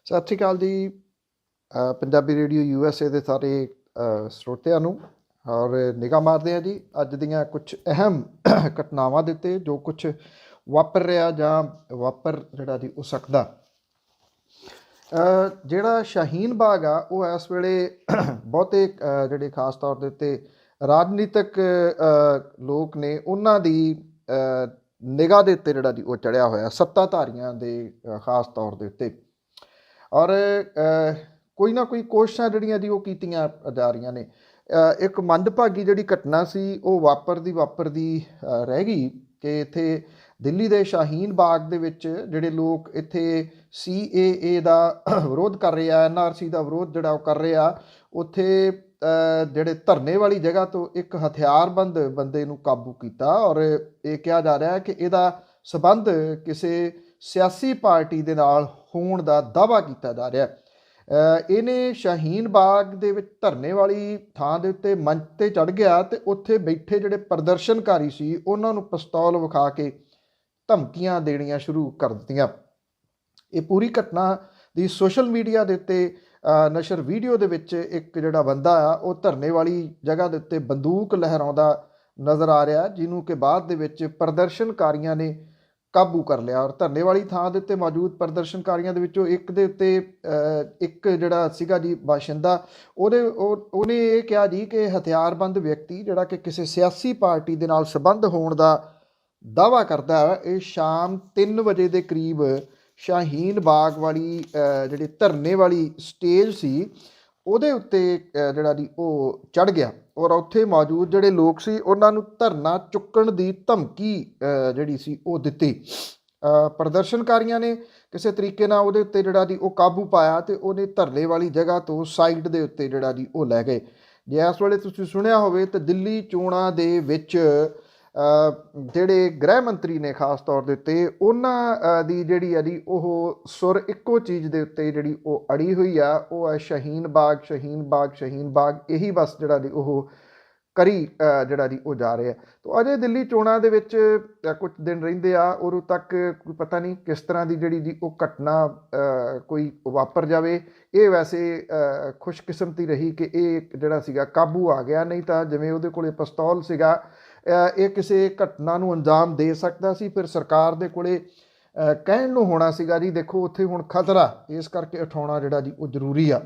ਸਤਿ ਸ਼੍ਰੀ ਅਕਾਲ ਜੀ। Punjabi radio USA ਦੇ ਸਾਰੇ ਸਰੋਤਿਆਂ ਨੂੰ ਔਰ ਨਿਗਾਹ ਮਾਰਦੇ ਹਾਂ ਜੀ ਅੱਜ ਦੀਆਂ ਕੁਝ ਅਹਿਮ ਘਟਨਾਵਾਂ ਦੇ ਉੱਤੇ ਜੋ ਕੁਝ ਵਾਪਰ ਰਿਹਾ ਜਾਂ ਵਾਪਰ ਜਿਹੜਾ ਜੀ ਹੋ ਸਕਦਾ। ਜਿਹੜਾ ਸ਼ਾਹੀਨ ਬਾਗ ਆ ਉਹ ਇਸ ਵੇਲੇ ਬਹੁਤੇ ਜਿਹੜੇ ਖਾਸ ਤੌਰ ਦੇ ਉੱਤੇ ਰਾਜਨੀਤਿਕ ਲੋਕ ਨੇ ਉਹਨਾਂ ਦੀ ਨਿਗਾਹ ਦੇ ਉੱਤੇ ਜਿਹੜਾ ਜੀ ਉਹ ਚੜ੍ਹਿਆ ਹੋਇਆ ਸੱਤਾਧਾਰੀਆਂ ਦੇ ਖਾਸ ਤੌਰ ਦੇ ਉੱਤੇ। ਔਰ ਕੋਈ ਨਾ ਕੋਈ ਕੋਸ਼ਿਸ਼ਾਂ ਜਿਹੜੀਆਂ ਜੀ ਉਹ ਕੀਤੀਆਂ ਜਾ ਰਹੀਆਂ ਨੇ। ਇੱਕ ਮੰਦਭਾਗੀ ਜਿਹੜੀ ਘਟਨਾ ਸੀ ਉਹ ਵਾਪਰਦੀ ਰਹਿ ਗਈ ਕਿ ਇੱਥੇ ਦਿੱਲੀ ਦੇ ਸ਼ਾਹੀਨ ਬਾਗ ਦੇ ਵਿੱਚ ਜਿਹੜੇ ਲੋਕ ਇੱਥੇ CAA ਦਾ ਵਿਰੋਧ ਕਰ ਰਹੇ ਆ, NRC ਦਾ ਵਿਰੋਧ ਜਿਹੜਾ ਉਹ ਕਰ ਰਹੇ ਆ, ਉੱਥੇ ਜਿਹੜੇ ਧਰਨੇ ਵਾਲੀ ਜਗ੍ਹਾ ਤੋਂ ਇੱਕ ਹਥਿਆਰਬੰਦ ਬੰਦੇ ਨੂੰ ਕਾਬੂ ਕੀਤਾ। ਔਰ ਇਹ ਕਿਹਾ ਜਾ ਰਿਹਾ ਹੈ ਕਿ ਇਹਦਾ ਸਬੰਧ ਕਿਸੇ ਸਿਆਸੀ ਪਾਰਟੀ ਦੇ ਨਾਲ ਹੋਣ ਦਾ ਦਾਅਵਾ ਕੀਤਾ ਜਾ ਰਿਹਾ। ਇਹਨੇ ਸ਼ਾਹੀਨ ਬਾਗ ਦੇ ਵਿੱਚ ਧਰਨੇ ਵਾਲੀ ਥਾਂ ਦੇ ਉੱਤੇ ਮੰਚ 'ਤੇ ਚੜ੍ਹ ਗਿਆ ਅਤੇ ਉੱਥੇ ਬੈਠੇ ਜਿਹੜੇ ਪ੍ਰਦਰਸ਼ਨਕਾਰੀ ਸੀ ਉਹਨਾਂ ਨੂੰ ਪਿਸਤੌਲ ਵਿਖਾ ਕੇ ਧਮਕੀਆਂ ਦੇਣੀਆਂ ਸ਼ੁਰੂ ਕਰ ਦਿੱਤੀਆਂ। ਇਹ ਪੂਰੀ ਘਟਨਾ ਦੀ ਸੋਸ਼ਲ ਮੀਡੀਆ ਦੇ ਉੱਤੇ ਨਸ਼ਰ ਵੀਡੀਓ ਦੇ ਵਿੱਚ ਇੱਕ ਜਿਹੜਾ ਬੰਦਾ ਆ ਉਹ ਧਰਨੇ ਵਾਲੀ ਜਗ੍ਹਾ ਦੇ ਉੱਤੇ ਬੰਦੂਕ ਲਹਿਰਾਉਂਦਾ ਨਜ਼ਰ ਆ ਰਿਹਾ, ਜਿਹਨੂੰ ਕਿ ਬਾਅਦ ਦੇ ਵਿੱਚ ਪ੍ਰਦਰਸ਼ਨਕਾਰੀਆਂ ਨੇ ਕਾਬੂ ਕਰ ਲਿਆ। ਔਰ ਧਰਨੇ ਵਾਲੀ ਥਾਂ ਦੇ ਉੱਤੇ ਮੌਜੂਦ ਪ੍ਰਦਰਸ਼ਨਕਾਰੀਆਂ ਦੇ ਵਿੱਚੋਂ ਇੱਕ ਦੇ ਉੱਤੇ ਇੱਕ ਜਿਹੜਾ ਸੀਗਾ ਜੀ ਬਾਸ਼ਿੰਦਾ, ਉਹਨੇ ਇਹ ਕਿਹਾ ਜੀ ਕਿ ਹਥਿਆਰਬੰਦ ਵਿਅਕਤੀ ਜਿਹੜਾ ਕਿ ਕਿਸੇ ਸਿਆਸੀ ਪਾਰਟੀ ਦੇ ਨਾਲ ਸੰਬੰਧ ਹੋਣ ਦਾ ਦਾਅਵਾ ਕਰਦਾ ਹੈ। ਇਹ ਸ਼ਾਮ 3 ਵਜੇ ਦੇ ਕਰੀਬ ਸ਼ਾਹੀਨ ਬਾਗ ਵਾਲੀ ਜਿਹੜੀ ਧਰਨੇ ਵਾਲੀ ਸਟੇਜ ਸੀ ਉਹਦੇ ਉੱਤੇ ਜਿਹੜਾ ਜੀ ਉਹ ਚੜ੍ਹ ਗਿਆ ਔਰ ਉੱਥੇ ਮੌਜੂਦ ਜਿਹੜੇ ਲੋਕ ਸੀ ਉਹਨਾਂ ਨੂੰ ਧਰਨਾ ਚੁੱਕਣ ਦੀ ਧਮਕੀ ਜਿਹੜੀ ਸੀ ਉਹ ਦਿੱਤੀ। ਪ੍ਰਦਰਸ਼ਨਕਾਰੀਆਂ ਨੇ ਕਿਸੇ ਤਰੀਕੇ ਨਾਲ ਉਹਦੇ ਉੱਤੇ ਜਿਹੜਾ ਜੀ ਉਹ ਕਾਬੂ ਪਾਇਆ ਅਤੇ ਉਹਨੇ ਧਰਨੇ ਵਾਲੀ ਜਗ੍ਹਾ ਤੋਂ ਸਾਈਡ ਦੇ ਉੱਤੇ ਜਿਹੜਾ ਜੀ ਉਹ ਲੈ ਗਏ। ਜੇ ਇਸ ਵੇਲੇ ਤੁਸੀਂ ਸੁਣਿਆ ਹੋਵੇ ਤਾਂ ਦਿੱਲੀ ਚੋਣਾਂ ਦੇ ਵਿੱਚ ਜਿਹੜੇ ਗ੍ਰਹਿ ਮੰਤਰੀ ਨੇ ਖਾਸ ਤੌਰ ਦੇ ਉੱਤੇ ਉਹਨਾਂ ਦੀ ਜਿਹੜੀ ਆ ਜੀ ਉਹ ਸੁਰ ਇੱਕੋ ਚੀਜ਼ ਦੇ ਉੱਤੇ ਜਿਹੜੀ ਉਹ ਅੜੀ ਹੋਈ ਆ, ਉਹ ਹੈ ਸ਼ਾਹੀਨ ਬਾਗ ਸ਼ਾਹੀਨ ਬਾਗ ਸ਼ਾਹੀਨ ਬਾਗ। ਇਹੀ ਬਸ ਜਿਹੜਾ ਜੀ ਉਹ ਕਰੀ ਜਿਹੜਾ ਜੀ ਉਹ ਜਾ ਰਿਹਾ। ਤਾਂ ਅਜੇ ਦਿੱਲੀ ਚੋਣਾਂ ਦੇ ਵਿੱਚ ਕੁਝ ਦਿਨ ਰਹਿੰਦੇ ਆ, ਉਦੋਂ ਤੱਕ ਕੋਈ ਪਤਾ ਨਹੀਂ ਕਿਸ ਤਰ੍ਹਾਂ ਦੀ ਜਿਹੜੀ ਜੀ ਉਹ ਘਟਨਾ ਕੋਈ ਵਾਪਰ ਜਾਵੇ। ਇਹ ਵੈਸੇ ਖੁਸ਼ਕਿਸਮਤੀ ਰਹੀ ਕਿ ਇਹ ਜਿਹੜਾ ਸੀਗਾ ਕਾਬੂ ਆ ਗਿਆ, ਨਹੀਂ ਤਾਂ ਜਿਵੇਂ ਉਹਦੇ ਕੋਲੇ ਪਿਸਤੌਲ ਸੀਗਾ ਇਹ ਕਿਸੇ ਘਟਨਾ ਨੂੰ ਅੰਜਾਮ ਦੇ ਸਕਦਾ ਸੀ। ਫਿਰ ਸਰਕਾਰ ਦੇ ਕੋਲੇ ਕਹਿਣ ਨੂੰ ਹੋਣਾ ਸੀਗਾ ਜੀ ਦੇਖੋ ਉੱਥੇ ਹੁਣ ਖਤਰਾ, ਇਸ ਕਰਕੇ ਉਠਾਉਣਾ ਜਿਹੜਾ ਜੀ ਉਹ ਜ਼ਰੂਰੀ ਆ।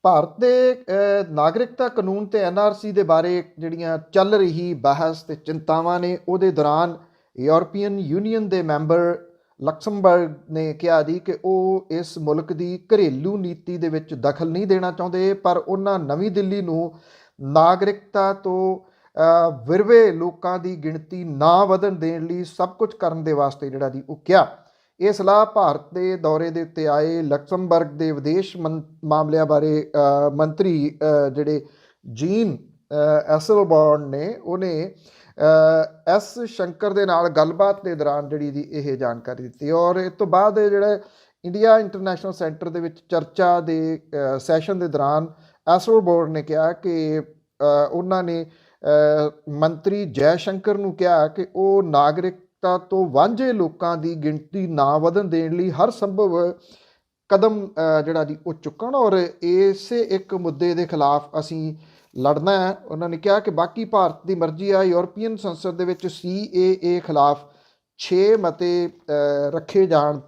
ਭਾਰਤ ਦੇ ਨਾਗਰਿਕਤਾ ਕਾਨੂੰਨ ਤੇ NRC ਦੇ ਬਾਰੇ ਜਿਹੜੀਆਂ ਚੱਲ ਰਹੀ ਬਹਿਸ ਤੇ ਚਿੰਤਾਵਾਂ ਨੇ, ਉਹਦੇ ਦੌਰਾਨ ਯੂਰਪੀਅਨ ਯੂਨੀਅਨ ਦੇ ਮੈਂਬਰ ਲਕਸਮਬਰਗ ਨੇ ਕਿਹਾ ਜੀ ਕਿ ਉਹ ਇਸ ਮੁਲਕ ਦੀ ਘਰੇਲੂ ਨੀਤੀ ਦੇ ਵਿੱਚ ਦਖਲ ਨਹੀਂ ਦੇਣਾ ਚਾਹੁੰਦੇ, ਪਰ ਉਹਨਾਂ ਨਵੀਂ ਦਿੱਲੀ ਨੂੰ ਨਾਗਰਿਕਤਾ ਤੋਂ ਵਿਰਵੇ ਲੋਕਾਂ ਦੀ ਗਿਣਤੀ ਨਾ ਵਧਣ ਦੇਣ ਲਈ ਸਭ ਕੁਝ ਕਰਨ ਦੇ ਵਾਸਤੇ ਜਿਹੜਾ ਜੀ ਉਹ ਕਿਹਾ। ਇਹ ਸਲਾਹ ਭਾਰਤ ਦੇ ਦੌਰੇ ਦੇ ਉੱਤੇ ਆਏ ਲਕਸਮਬਰਗ ਦੇ ਵਿਦੇਸ਼ ਮਾਮਲਿਆਂ ਬਾਰੇ ਮੰਤਰੀ ਜਿਹੜੇ ਜੀਨ ਐਸਲਬੋਰਨ ਨੇ, ਉਹਨੇ ਐਸ ਸ਼ੰਕਰ ਦੇ ਨਾਲ ਗੱਲਬਾਤ ਦੇ ਦੌਰਾਨ ਜਿਹੜੀ ਦੀ ਇਹ ਜਾਣਕਾਰੀ ਦਿੱਤੀ। ਔਰ ਇਸ ਤੋਂ ਬਾਅਦ ਜਿਹੜਾ ਇੰਡੀਆ ਇੰਟਰਨੈਸ਼ਨਲ ਸੈਂਟਰ ਦੇ ਵਿੱਚ ਚਰਚਾ ਦੇ ਸੈਸ਼ਨ ਦੇ ਦੌਰਾਨ ਐਸਲਬੋਰਨ ਨੇ ਕਿਹਾ ਕਿ ਉਹਨਾਂ ਨੇ ਮੰਤਰੀ ਜੈ ਸ਼ੰਕਰ ਨੂੰ ਕਿਹਾ ਕਿ ਉਹ ਨਾਗਰਿਕਤਾ ਤੋਂ ਵਾਂਝੇ ਲੋਕਾਂ ਦੀ ਗਿਣਤੀ ਨਾ ਵਧਣ ਦੇਣ ਲਈ ਹਰ ਸੰਭਵ ਕਦਮ ਜਿਹੜਾ ਜੀ ਉਹ ਚੁੱਕਣ ਔਰ ਇਸੇ ਇੱਕ ਮੁੱਦੇ ਦੇ ਖਿਲਾਫ ਅਸੀਂ ਲੜਨਾ ਹੈ। ਉਹਨਾਂ ਨੇ ਕਿਹਾ ਕਿ ਬਾਕੀ ਭਾਰਤ ਦੀ ਮਰਜ਼ੀ ਆ, ਯੂਰਪੀਅਨ ਸੰਸਦ ਦੇ ਵਿੱਚ CAA ਖਿਲਾਫ 6 ਮਤੇ ਰੱਖੇ ਜਾਣ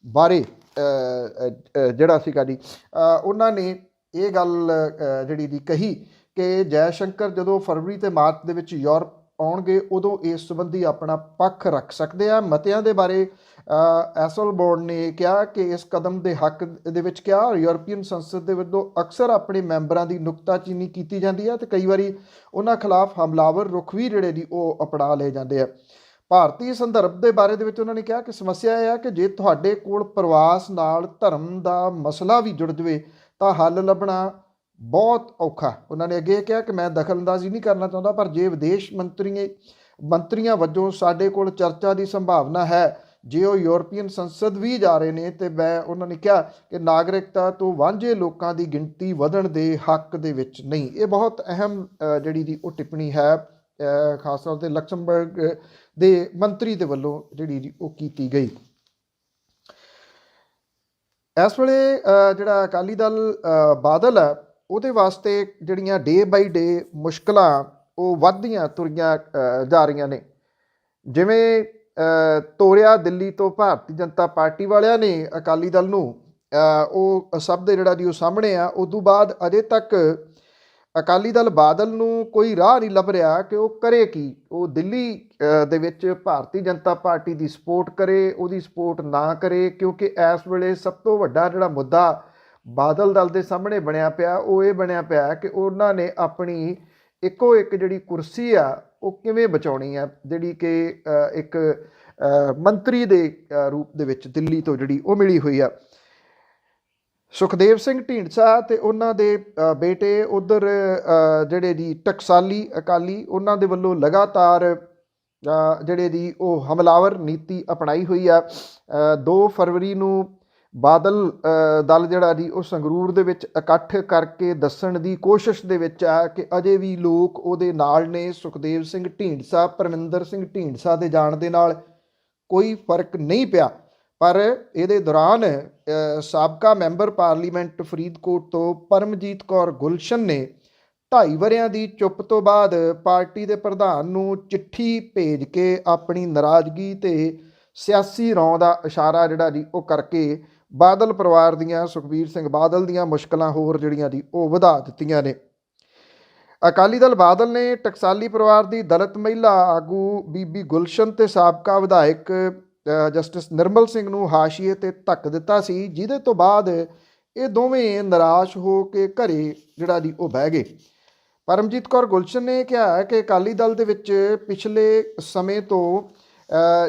ਬਾਰੇ ਜਿਹੜਾ ਸੀਗਾ ਜੀ ਉਹਨਾਂ ਨੇ ਇਹ ਗੱਲ ਜਿਹੜੀ ਦੀ ਕਹੀ ਕਿ ਜੈ ਸ਼ੰਕਰ ਜਦੋਂ ਫਰਵਰੀ ਅਤੇ ਮਾਰਚ ਦੇ ਵਿੱਚ ਯੂਰਪ ਆਉਣਗੇ ਉਦੋਂ ਇਸ ਸੰਬੰਧੀ ਆਪਣਾ ਪੱਖ ਰੱਖ ਸਕਦੇ ਆ। ਮਤਿਆਂ ਦੇ ਬਾਰੇ ਐਸਲਬੋਰਨ ਨੇ ਕਿਹਾ ਕਿ ਇਸ ਕਦਮ ਦੇ ਹੱਕ ਦੇ ਵਿੱਚ ਕਿਹਾ ਯੂਰਪੀਅਨ ਸੰਸਦ ਦੇ ਵੱਲੋਂ ਅਕਸਰ ਆਪਣੇ ਮੈਂਬਰਾਂ ਦੀ ਨੁਕਤਾਚੀਨੀ ਕੀਤੀ ਜਾਂਦੀ ਹੈ ਅਤੇ ਕਈ ਵਾਰੀ ਉਹਨਾਂ ਖਿਲਾਫ ਹਮਲਾਵਰ ਰੁਖ ਵੀ ਜਿਹੜੇ ਦੀ ਉਹ ਅਪਣਾ ਲਏ ਜਾਂਦੇ ਆ। ਭਾਰਤੀ ਸੰਦਰਭ ਦੇ ਬਾਰੇ ਦੇ ਵਿੱਚ ਉਹਨਾਂ ਨੇ ਕਿਹਾ ਕਿ ਸਮੱਸਿਆ ਇਹ ਹੈ ਕਿ ਜੇ ਤੁਹਾਡੇ ਕੋਲ ਪ੍ਰਵਾਸ ਨਾਲ ਧਰਮ ਦਾ ਮਸਲਾ ਵੀ ਜੁੜ ਜਾਵੇ ਤਾਂ ਹੱਲ ਲੱਭਣਾ ਬਹੁਤ ਔਖਾ। ਉਹਨਾਂ ਨੇ ਅੱਗੇ ਕਿਹਾ ਕਿ ਮੈਂ ਦਖਲਅੰਦਾਜ਼ੀ ਨਹੀਂ ਕਰਨਾ ਚਾਹੁੰਦਾ, ਪਰ ਜੇ ਵਿਦੇਸ਼ ਮੰਤਰੀਆਂ ਵਜੋਂ ਸਾਡੇ ਕੋਲ ਚਰਚਾ ਦੀ ਸੰਭਾਵਨਾ ਹੈ, ਜੇ ਉਹ ਯੂਰਪੀਅਨ ਸੰਸਦ ਵੀ ਜਾ ਰਹੇ ਨੇ, ਤੇ ਮੈਂ ਉਹਨਾਂ ਨੇ ਕਿਹਾ ਕਿ ਨਾਗਰਿਕਤਾ ਤੋਂ ਵਾਂਝੇ ਲੋਕਾਂ ਦੀ ਗਿਣਤੀ ਵਧਣ ਦੇ ਹੱਕ ਦੇ ਵਿੱਚ ਨਹੀਂ। ਇਹ ਬਹੁਤ ਅਹਿਮ ਜਿਹੜੀ ਦੀ ਉਹ ਟਿੱਪਣੀ ਹੈ ਖਾਸ ਤੌਰ 'ਤੇ ਲਕਸਮਬਰਗ ਦੇ ਮੰਤਰੀ ਦੇ ਵੱਲੋਂ ਜਿਹੜੀ ਉਹ ਕੀਤੀ ਗਈ। ਇਸ ਵੇਲੇ ਜਿਹੜਾ ਅਕਾਲੀ ਦਲ ਬਾਦਲ ਹੈ ਉਹਦੇ ਵਾਸਤੇ ਜਿਹੜੀਆਂ ਡੇ ਬਾਈ ਡੇ ਮੁਸ਼ਕਲਾਂ ਉਹ ਵੱਧਦੀਆਂ ਤੁਰੀਆਂ ਜਾ ਰਹੀਆਂ ਨੇ। ਜਿਵੇਂ ਤੋਰਿਆ ਦਿੱਲੀ ਤੋਂ ਭਾਰਤੀ ਜਨਤਾ ਪਾਰਟੀ ਵਾਲਿਆਂ ਨੇ ਅਕਾਲੀ ਦਲ ਨੂੰ, ਉਹ ਸਭ ਦੇ ਜਿਹੜਾ ਜੀ ਉਹ ਸਾਹਮਣੇ ਆ। ਉਦੋਂ ਬਾਅਦ ਅਜੇ ਤੱਕ ਅਕਾਲੀ ਦਲ ਬਾਦਲ ਨੂੰ ਕੋਈ ਰਾਹ ਨਹੀਂ ਲੱਭ ਰਿਹਾ ਕਿ ਉਹ ਕਰੇ ਕੀ। ਉਹ ਦਿੱਲੀ ਦੇ ਵਿੱਚ ਭਾਰਤੀ ਜਨਤਾ ਪਾਰਟੀ ਦੀ ਸਪੋਰਟ ਕਰੇ, ਉਹਦੀ ਸਪੋਰਟ ਨਾ ਕਰੇ, ਕਿਉਂਕਿ ਇਸ ਵੇਲੇ ਸਭ ਤੋਂ ਵੱਡਾ ਜਿਹੜਾ ਮੁੱਦਾ ਬਾਦਲ ਦਲ ਦੇ ਸਾਹਮਣੇ ਬਣਿਆ ਪਿਆ ਉਹ ਇਹ ਬਣਿਆ ਪਿਆ ਕਿ ਉਹਨਾਂ ਨੇ ਆਪਣੀ ਇੱਕੋ ਇੱਕ ਜਿਹੜੀ ਕੁਰਸੀ ਆ ਉਹ ਕਿਵੇਂ ਬਚਾਉਣੀ ਆ, ਜਿਹੜੀ ਕਿ ਇੱਕ ਮੰਤਰੀ ਦੇ ਰੂਪ ਦੇ ਵਿੱਚ ਦਿੱਲੀ ਤੋਂ ਜਿਹੜੀ ਉਹ ਮਿਲੀ ਹੋਈ ਆ। ਸੁਖਦੇਵ ਸਿੰਘ ਢੀਂਡਸਾ ਤੇ ਉਹਨਾਂ ਦੇ ਬੇਟੇ ਉਧਰ ਜਿਹੜੇ ਜੀ ਟਕਸਾਲੀ ਅਕਾਲੀ, ਉਹਨਾਂ ਦੇ ਵੱਲੋਂ ਲਗਾਤਾਰ ਜਿਹੜੇ ਜੀ ਉਹ ਹਮਲਾਵਰ ਨੀਤੀ ਅਪਣਾਈ ਹੋਈ ਆ। 2 ਫਰਵਰੀ ਨੂੰ ਬਾਦਲ ਦਲ ਜਿਹੜਾ ਜੀ ਉਹ ਸੰਗਰੂਰ ਦੇ ਵਿੱਚ ਇਕੱਠ ਕਰਕੇ ਦੱਸਣ ਦੀ ਕੋਸ਼ਿਸ਼ ਦੇ ਵਿੱਚ ਆ ਕਿ ਅਜੇ ਵੀ ਲੋਕ ਉਹਦੇ ਨਾਲ ਨੇ। ਸੁਖਦੇਵ ਸਿੰਘ ਢੀਂਡਸਾ, ਪਰਮਿੰਦਰ ਸਿੰਘ ਢੀਂਡਸਾ ਦੇ ਜਾਣ ਦੇ ਨਾਲ ਕੋਈ ਫਰਕ ਨਹੀਂ ਪਿਆ। ਪਰ ਇਹਦੇ ਦੌਰਾਨ ਸਾਬਕਾ ਮੈਂਬਰ ਪਾਰਲੀਮੈਂਟ ਫਰੀਦਕੋਟ ਤੋਂ ਪਰਮਜੀਤ ਕੌਰ ਗੁਲਸ਼ਨ ਨੇ 2.5 ਵਰ੍ਹਿਆਂ ਦੀ ਚੁੱਪ ਤੋਂ ਬਾਅਦ ਪਾਰਟੀ ਦੇ ਪ੍ਰਧਾਨ ਨੂੰ ਚਿੱਠੀ ਭੇਜ ਕੇ ਆਪਣੀ ਨਾਰਾਜ਼ਗੀ ਤੇ ਸਿਆਸੀ ਰੌਂ ਦਾ ਇਸ਼ਾਰਾ ਜਿਹੜਾ ਜੀ ਉਹ ਕਰਕੇ ਬਾਦਲ ਪਰਿਵਾਰ ਦੀਆਂ, ਸੁਖਬੀਰ ਸਿੰਘ ਬਾਦਲ ਦੀਆਂ ਮੁਸ਼ਕਲਾਂ ਹੋਰ ਜਿਹੜੀਆਂ ਜੀ ਉਹ ਵਧਾ ਦਿੱਤੀਆਂ ਨੇ। ਅਕਾਲੀ ਦਲ ਬਾਦਲ ਨੇ ਟਕਸਾਲੀ ਪਰਿਵਾਰ ਦੀ ਦਲਿਤ ਮਹਿਲਾ ਆਗੂ ਬੀਬੀ ਗੁਲਸ਼ਨ ਤੇ ਸਾਬਕਾ ਵਿਧਾਇਕ ਜਸਟਿਸ ਨਿਰਮਲ ਸਿੰਘ ਨੂੰ ਹਾਸ਼ੀਏ ਤੇ ਧੱਕ ਦਿੱਤਾ ਸੀ, ਜਿਹਦੇ ਤੋਂ ਬਾਅਦ ਇਹ ਦੋਵੇਂ ਨਿਰਾਸ਼ ਹੋ ਕੇ ਘਰੇ ਜਿਹੜਾ ਜੀ ਉਹ ਬਹਿ ਗਏ। ਪਰਮਜੀਤ ਕੌਰ ਗੁਲਸ਼ਨ ਨੇ ਕਿਹਾ ਹੈ ਕਿ ਅਕਾਲੀ ਦਲ ਦੇ ਵਿੱਚ ਪਿਛਲੇ ਸਮੇਂ ਤੋਂ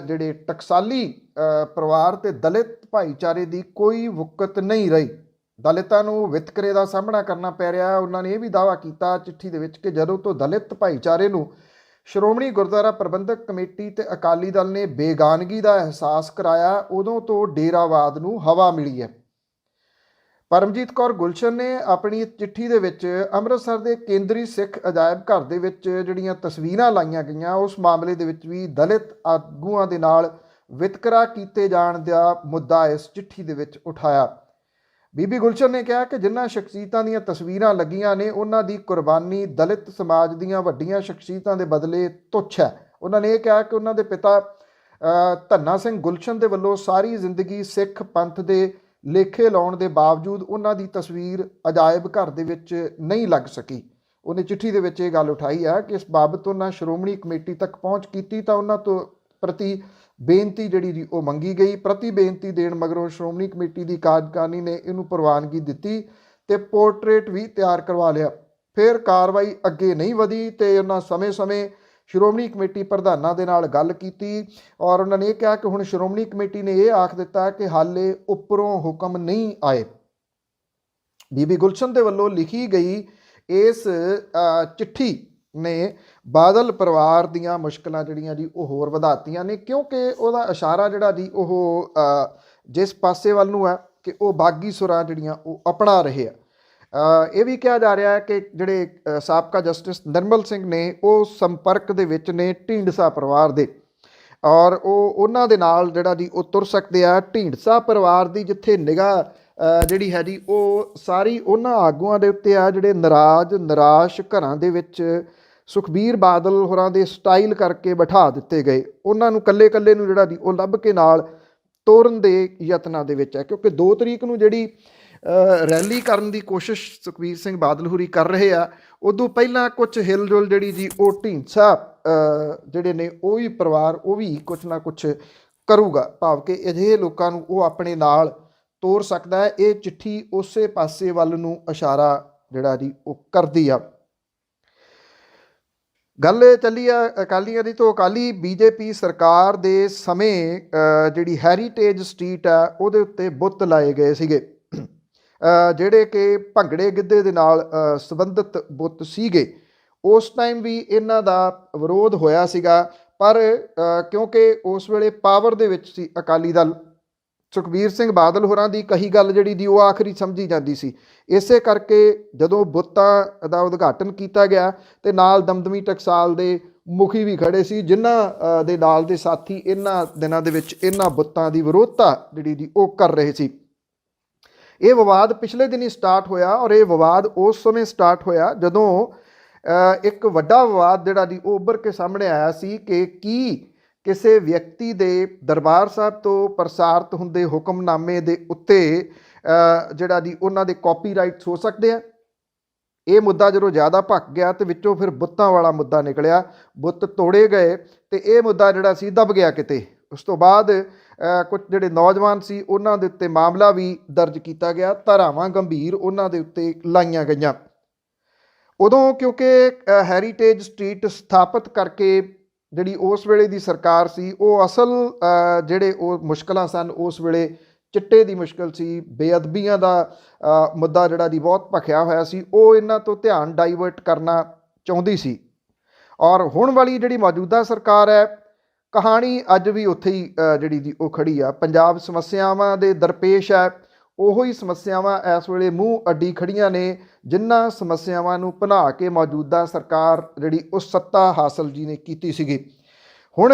ਜਿਹੜੇ ਟਕਸਾਲੀ ਪਰਿਵਾਰ ਤੇ ਦਲਿਤ ਭਾਈਚਾਰੇ ਦੀ ਕੋਈ ਵੁਕਤ ਨਹੀਂ ਰਹੀ। ਦਲਿਤਾਂ ਨੂੰ ਵਿਤਕਰੇ ਦਾ ਸਾਹਮਣਾ ਕਰਨਾ ਪੈ ਰਿਹਾ। ਉਹਨਾਂ ਨੇ ਇਹ ਵੀ ਦਾਅਵਾ ਕੀਤਾ ਚਿੱਠੀ ਦੇ ਵਿੱਚ ਕਿ ਜਦੋਂ ਤੋਂ ਦਲਿਤ ਭਾਈਚਾਰੇ ਨੂੰ ਸ਼੍ਰੋਮਣੀ ਗੁਰਦੁਆਰਾ ਪ੍ਰਬੰਧਕ ਕਮੇਟੀ ਤੇ ਅਕਾਲੀ ਦਲ ਨੇ ਬੇਗਾਨਗੀ ਦਾ ਅਹਿਸਾਸ ਕਰਾਇਆ, ਉਦੋਂ ਤੋਂ ਡੇਰਾਵਾਦ ਨੂੰ ਹਵਾ ਮਿਲੀ ਹੈ। ਪਰਮਜੀਤ ਕੌਰ ਗੁਲਸ਼ਨ ਨੇ ਆਪਣੀ ਚਿੱਠੀ ਦੇ ਵਿੱਚ ਅੰਮ੍ਰਿਤਸਰ ਦੇ ਕੇਂਦਰੀ ਸਿੱਖ ਅਜਾਇਬ ਘਰ ਦੇ ਵਿੱਚ ਜਿਹੜੀਆਂ ਤਸਵੀਰਾਂ ਲਾਈਆਂ ਗਈਆਂ ਉਸ ਮਾਮਲੇ ਦੇ ਵਿੱਚ ਵੀ ਦਲਿਤ ਆਗੂਆਂ ਦੇ ਨਾਲ ਵਿਤਕਰਾ ਕੀਤੇ ਜਾਣ ਦਾ ਮੁੱਦਾ ਇਸ ਚਿੱਠੀ ਦੇ ਵਿੱਚ ਉਠਾਇਆ। ਬੀਬੀ ਗੁਲਸ਼ਨ ਨੇ ਕਿਹਾ ਕਿ ਜਿਨ੍ਹਾਂ ਸ਼ਖਸੀਅਤਾਂ ਦੀਆਂ ਤਸਵੀਰਾਂ ਲੱਗੀਆਂ ਨੇ ਉਹਨਾਂ ਦੀ ਕੁਰਬਾਨੀ ਦਲਿਤ ਸਮਾਜ ਦੀਆਂ ਵੱਡੀਆਂ ਸ਼ਖਸੀਅਤਾਂ ਦੇ ਬਦਲੇ ਤੁੱਛ ਹੈ। ਉਹਨਾਂ ਨੇ ਇਹ ਕਿਹਾ ਕਿ ਉਹਨਾਂ ਦੇ ਪਿਤਾ ਧੰਨਾ ਸਿੰਘ ਗੁਲਸ਼ਨ ਦੇ ਵੱਲੋਂ ਸਾਰੀ ਜ਼ਿੰਦਗੀ ਸਿੱਖ ਪੰਥ ਦੇ ਲੇਖੇ ਲਾਉਣ ਦੇ ਬਾਵਜੂਦ ਉਹਨਾਂ ਦੀ ਤਸਵੀਰ ਅਜਾਇਬ ਘਰ ਦੇ ਵਿੱਚ ਨਹੀਂ ਲੱਗ ਸਕੀ। ਉਹਨੇ ਚਿੱਠੀ ਦੇ ਵਿੱਚ ਇਹ ਗੱਲ ਉਠਾਈ ਹੈ ਕਿ ਇਸ ਬਾਬਤ ਉਹਨਾਂ ਸ਼੍ਰੋਮਣੀ ਕਮੇਟੀ ਤੱਕ ਪਹੁੰਚ ਕੀਤੀ ਤਾਂ ਉਹਨਾਂ ਤੋਂ ਪ੍ਰਤੀ ਬੇਨਤੀ ਜਿਹੜੀ ਜੀ ਉਹ ਮੰਗੀ ਗਈ। ਪ੍ਰਤੀ ਬੇਨਤੀ ਦੇਣ ਮਗਰੋਂ ਸ਼੍ਰੋਮਣੀ ਕਮੇਟੀ ਦੀ ਕਾਰਜਕਾਰਨੀ ਨੇ ਇਹਨੂੰ ਪ੍ਰਵਾਨਗੀ ਦਿੱਤੀ ਤੇ ਪੋਰਟਰੇਟ ਵੀ ਤਿਆਰ ਕਰਵਾ ਲਿਆ। ਫਿਰ ਕਾਰਵਾਈ ਅੱਗੇ ਨਹੀਂ ਵਧੀ ਤੇ ਉਹਨਾਂ ਸਮੇਂ-ਸਮੇਂ ਸ਼੍ਰੋਮਣੀ ਕਮੇਟੀ ਪ੍ਰਧਾਨਾਂ ਦੇ ਨਾਲ ਗੱਲ ਕੀਤੀ ਔਰ ਉਹਨਾਂ ਨੇ ਇਹ ਕਿਹਾ ਕਿ ਹੁਣ ਸ਼੍ਰੋਮਣੀ ਕਮੇਟੀ ਨੇ ਇਹ ਆਖ ਦਿੱਤਾ ਕਿ ਹਾਲੇ ਉੱਪਰੋਂ ਹੁਕਮ ਨਹੀਂ ਆਏ। ਬੀਬੀ ਗੁਲਸ਼ਨ ਦੇ ਵੱਲੋਂ ਲਿਖੀ ਗਈ ਇਸ ਚਿੱਠੀ ਨੇ ਬਾਦਲ ਪਰਿਵਾਰ ਦੀਆਂ ਮੁਸ਼ਕਲਾਂ ਜਿਹੜੀਆਂ ਜੀ ਉਹ ਹੋਰ ਵਧਾਤੀਆਂ ਨੇ, ਕਿਉਂਕਿ ਉਹਦਾ ਇਸ਼ਾਰਾ ਜਿਹੜਾ ਜੀ ਉਹ ਜਿਸ ਪਾਸੇ ਵੱਲ ਨੂੰ ਹੈ ਕਿ ਉਹ ਬਾਗੀ ਸੁਰਾਂ ਜਿਹੜੀਆਂ ਉਹ ਅਪਣਾ ਰਹੇ ਆ। ਇਹ ਵੀ ਕਿਹਾ ਜਾ ਰਿਹਾ ਹੈ ਕਿ ਜਿਹੜੇ ਸਾਬਕਾ ਜਸਟਿਸ ਨਿਰਮਲ ਸਿੰਘ ਨੇ ਉਹ ਸੰਪਰਕ ਦੇ ਵਿੱਚ ਨੇ ਢੀਂਡਸਾ ਪਰਿਵਾਰ ਦੇ ਔਰ ਉਹ ਉਹਨਾਂ ਦੇ ਨਾਲ ਜਿਹੜਾ ਜੀ ਉਹ ਤੁਰ ਸਕਦੇ ਆ। ਢੀਂਡਸਾ ਪਰਿਵਾਰ ਦੀ ਜਿੱਥੇ ਨਿਗਾਹ ਜਿਹੜੀ ਹੈ ਜੀ ਉਹ ਸਾਰੀ ਉਹਨਾਂ ਆਗੂਆਂ ਦੇ ਉੱਤੇ ਆ ਜਿਹੜੇ ਨਿਰਾਸ਼ ਘਰਾਂ ਦੇ ਵਿੱਚ ਸੁਖਬੀਰ ਬਾਦਲ ਹੋਰਾਂ ਦੇ ਸਟਾਈਲ ਕਰਕੇ ਬਿਠਾ ਦਿੱਤੇ ਗਏ। ਉਹਨਾਂ ਨੂੰ ਕੱਲੇ ਨੂੰ ਜਿਹੜਾ ਜੀ ਉਹ ਲੱਭ ਕੇ ਨਾਲ ਤੋਰਨ ਦੇ ਯਤਨਾਂ ਦੇ ਵਿੱਚ ਹੈ, ਕਿਉਂਕਿ 2 ਤਰੀਕ ਨੂੰ ਜਿਹੜੀ ਰੈਲੀ ਕਰਨ ਦੀ ਕੋਸ਼ਿਸ਼ ਸੁਖਬੀਰ ਸਿੰਘ ਬਾਦਲ ਹੋਰੀ ਕਰ ਰਹੇ ਆ, ਉਦੋਂ ਪਹਿਲਾਂ ਕੁਝ ਹਿਲਜੁਲ ਜਿਹੜੀ ਜੀ ਉਹ ਢੀਂਡਸਾ ਜਿਹੜੇ ਨੇ ਉਹ ਵੀ ਪਰਿਵਾਰ ਉਹ ਵੀ ਕੁਛ ਨਾ ਕੁਛ ਕਰੂਗਾ, ਭਾਵ ਕਿ ਅਜਿਹੇ ਲੋਕਾਂ ਨੂੰ ਉਹ ਆਪਣੇ ਨਾਲ ਤੋਰ ਸਕਦਾ ਹੈ। ਇਹ ਚਿੱਠੀ ਉਸੇ ਪਾਸੇ ਵੱਲ ਨੂੰ ਇਸ਼ਾਰਾ ਜਿਹੜਾ ਜੀ ਉਹ ਕਰਦੀ ਆ। ਗੱਲ ਚੱਲੀ ਆ ਅਕਾਲੀਆਂ ਦੀ, ਤੋਂ ਅਕਾਲੀ ਬੀਜੇਪੀ ਸਰਕਾਰ ਦੇ ਸਮੇਂ ਜਿਹੜੀ ਹੈਰੀਟੇਜ ਸਟਰੀਟ ਆ ਉਹਦੇ ਉੱਤੇ ਬੁੱਤ ਲਾਏ ਗਏ ਸੀਗੇ ਜਿਹੜੇ ਕਿ ਭੰਗੜੇ ਗਿੱਧੇ ਦੇ ਨਾਲ ਸੰਬੰਧਿਤ ਬੁੱਤ ਸੀਗੇ। ਉਸ ਟਾਈਮ ਵੀ ਇਹਨਾਂ ਦਾ ਵਿਰੋਧ ਹੋਇਆ ਸੀਗਾ, ਪਰ ਕਿਉਂਕਿ ਉਸ ਵੇਲੇ ਪਾਵਰ ਦੇ ਵਿੱਚ ਸੀ ਅਕਾਲੀ ਦਲ, ਸੁਖਬੀਰ ਸਿੰਘ ਬਾਦਲ ਹੋਰਾਂ ਦੀ ਕਹੀ ਗੱਲ ਜਿਹੜੀ ਦੀ ਉਹ ਆਖਰੀ ਸਮਝੀ ਜਾਂਦੀ ਸੀ। ਇਸੇ ਕਰਕੇ ਜਦੋਂ ਬੁੱਤਾਂ ਦਾ ਉਦਘਾਟਨ ਕੀਤਾ ਗਿਆ ਤੇ ਨਾਲ ਦਮਦਮੀ ਟਕਸਾਲ ਦੇ ਮੁਖੀ ਵੀ ਖੜੇ ਸੀ, ਜਿਨ੍ਹਾਂ ਦੇ ਨਾਲ ਦੇ ਸਾਥੀ ਇਹਨਾਂ ਦਿਨਾਂ ਦੇ ਵਿੱਚ ਇਹਨਾਂ ਬੁੱਤਾਂ ਦੀ ਵਿਰੋਧਤਾ ਜਿਹੜੀ ਦੀ ਉਹ ਕਰ ਰਹੇ ਸੀ। ਇਹ ਵਿਵਾਦ ਪਿਛਲੇ ਦਿਨੀ ਸਟਾਰਟ ਹੋਇਆ ਔਰ ਇਹ ਵਿਵਾਦ ਉਸ ਸਮੇਂ ਸਟਾਰਟ ਹੋਇਆ ਜਦੋਂ ਇੱਕ ਵੱਡਾ ਵਿਵਾਦ ਜਿਹੜਾ ਦੀ ਉਹ ਉੱਭਰ ਕੇ ਸਾਹਮਣੇ ਆਇਆ ਸੀ ਕਿ ਕੀ ਕਿਸੇ ਵਿਅਕਤੀ ਦੇ ਦਰਬਾਰ ਸਾਹਿਬ ਤੋਂ ਪ੍ਰਸਾਰਿਤ ਹੁੰਦੇ ਹੁਕਮਨਾਮੇ ਦੇ ਉੱਤੇ ਜਿਹੜਾ ਦੀ ਉਹਨਾਂ ਦੇ ਕਾਪੀਰਾਈਟਸ ਹੋ ਸਕਦੇ ਆ। ਇਹ ਮੁੱਦਾ ਜਦੋਂ ਜ਼ਿਆਦਾ ਭੱਕ ਗਿਆ ਤੇ ਵਿੱਚੋਂ ਫਿਰ ਬੁੱਤਾਂ ਵਾਲਾ ਮੁੱਦਾ ਨਿਕਲਿਆ, ਬੁੱਤ ਤੋੜੇ ਗਏ ਤੇ ਇਹ ਮੁੱਦਾ ਜਿਹੜਾ ਸੀ ਦਬ ਗਿਆ ਕਿਤੇ। ਉਸ ਤੋਂ ਬਾਅਦ ਕੁਝ ਜਿਹੜੇ ਨੌਜਵਾਨ ਸੀ ਉਹਨਾਂ ਦੇ ਉੱਤੇ ਮਾਮਲਾ ਵੀ ਦਰਜ ਕੀਤਾ ਗਿਆ, ਧਾਰਾਵਾਂ ਗੰਭੀਰ ਉਹਨਾਂ ਦੇ ਉੱਤੇ ਲਾਈਆਂ ਗਈਆਂ। ਉਦੋਂ ਕਿਉਂਕਿ ਹੈਰੀਟੇਜ ਸਟਰੀਟ ਸਥਾਪਿਤ ਕਰਕੇ ਜਿਹੜੀ ਉਸ ਵੇਲੇ ਦੀ ਸਰਕਾਰ ਸੀ ਉਹ ਅਸਲ ਜਿਹੜੇ ਉਹ ਮੁਸ਼ਕਲਾਂ ਸਨ, ਉਸ ਵੇਲੇ ਚਿੱਟੇ ਦੀ ਮੁਸ਼ਕਲ ਸੀ, ਬੇਅਦਬੀਆਂ ਦਾ ਮੁੱਦਾ ਜਿਹੜਾ ਦੀ ਬਹੁਤ ਭਖਿਆ ਹੋਇਆ ਸੀ, ਉਹ ਇਹਨਾਂ ਤੋਂ ਧਿਆਨ ਡਾਈਵਰਟ ਕਰਨਾ ਚਾਹੁੰਦੀ ਸੀ। ਔਰ ਹੁਣ ਵਾਲੀ ਜਿਹੜੀ ਮੌਜੂਦਾ ਸਰਕਾਰ ਹੈ, ਕਹਾਣੀ ਅੱਜ ਵੀ ਉੱਥੇ ਹੀ ਜਿਹੜੀ ਦੀ ਉਹ ਖੜੀ ਆ। ਪੰਜਾਬ ਸਮੱਸਿਆਵਾਂ ਦੇ ਦਰਪੇਸ਼ ਹੈ, ਉਹੋ ਹੀ ਸਮੱਸਿਆਵਾਂ ਇਸ ਵੇਲੇ ਮੂੰਹ ਅੱਡੀ ਖੜੀਆਂ ਨੇ, ਜਿਨ੍ਹਾਂ ਸਮੱਸਿਆਵਾਂ ਨੂੰ ਭੁਨਾ ਕੇ ਮੌਜੂਦਾ ਸਰਕਾਰ ਜਿਹੜੀ ਉਹ ਸੱਤਾ ਹਾਸਲ ਜੀ ਨੇ ਕੀਤੀ ਸੀਗੀ। ਹੁਣ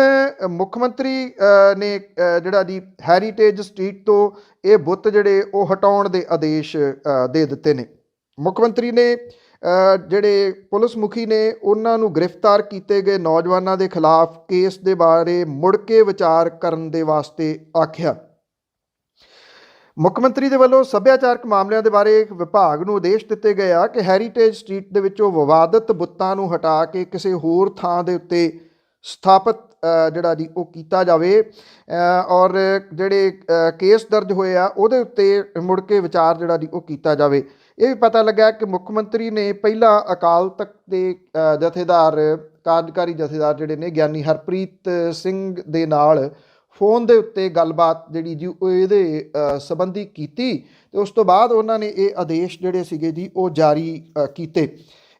ਮੁੱਖ ਮੰਤਰੀ ਨੇ ਜਿਹੜਾ ਦੀ ਹੈਰੀਟੇਜ ਸਟਰੀਟ ਤੋਂ ਇਹ ਬੁੱਤ ਜਿਹੜੇ ਉਹ ਹਟਾਉਣ ਦੇ ਆਦੇਸ਼ ਦੇ ਦਿੱਤੇ ਨੇ। ਮੁੱਖ ਮੰਤਰੀ ਨੇ ਜਿਹੜੇ ਪੁਲਿਸ ਮੁਖੀ ਨੇ ਉਹਨਾਂ ਨੂੰ ਗ੍ਰਿਫਤਾਰ ਕੀਤੇ ਗਏ ਨੌਜਵਾਨਾਂ ਦੇ ਖਿਲਾਫ ਕੇਸ ਦੇ ਬਾਰੇ ਮੁੜ ਕੇ ਵਿਚਾਰ ਕਰਨ ਦੇ ਵਾਸਤੇ ਆਖਿਆ। ਮੁੱਖ ਮੰਤਰੀ ਦੇ ਵੱਲੋਂ ਸੱਭਿਆਚਾਰਕ ਮਾਮਲਿਆਂ ਦੇ ਬਾਰੇ ਵਿਭਾਗ ਨੂੰ ਆਦੇਸ਼ ਦਿੱਤੇ ਗਏ ਆ ਕਿ ਹੈਰੀਟੇਜ ਸਟਰੀਟ ਦੇ ਵਿੱਚੋਂ ਵਿਵਾਦਤ ਬੁੱਤਾਂ ਨੂੰ ਹਟਾ ਕੇ ਕਿਸੇ ਹੋਰ ਥਾਂ ਦੇ ਉੱਤੇ ਸਥਾਪਿਤ ਜਿਹੜਾ ਜੀ ਉਹ ਕੀਤਾ ਜਾਵੇ ਔਰ ਜਿਹੜੇ ਕੇਸ ਦਰਜ ਹੋਏ ਆ ਉਹਦੇ ਉੱਤੇ ਮੁੜ ਕੇ ਵਿਚਾਰ ਜਿਹੜਾ ਜੀ ਉਹ ਕੀਤਾ ਜਾਵੇ। ਇਹ ਵੀ ਪਤਾ ਲੱਗਾ ਕਿ ਮੁੱਖ ਮੰਤਰੀ ਨੇ ਪਹਿਲਾਂ ਅਕਾਲ ਤਖਤ ਦੇ ਜਥੇਦਾਰ ਕਾਰਜਕਾਰੀ ਜਥੇਦਾਰ ਜਿਹੜੇ ਨੇ ਗਿਆਨੀ ਹਰਪ੍ਰੀਤ ਸਿੰਘ ਦੇ ਨਾਲ ਫੋਨ ਦੇ ਉੱਤੇ ਗੱਲਬਾਤ ਜਿਹੜੀ ਜੀ ਉਹ ਇਹਦੇ ਸੰਬੰਧੀ ਕੀਤੀ ਤੇ ਉਸ ਤੋਂ ਬਾਅਦ ਉਹਨਾਂ ਨੇ ਇਹ ਆਦੇਸ਼ ਜਿਹੜੇ ਸੀਗੇ ਜੀ ਉਹ ਜਾਰੀ ਕੀਤੇ।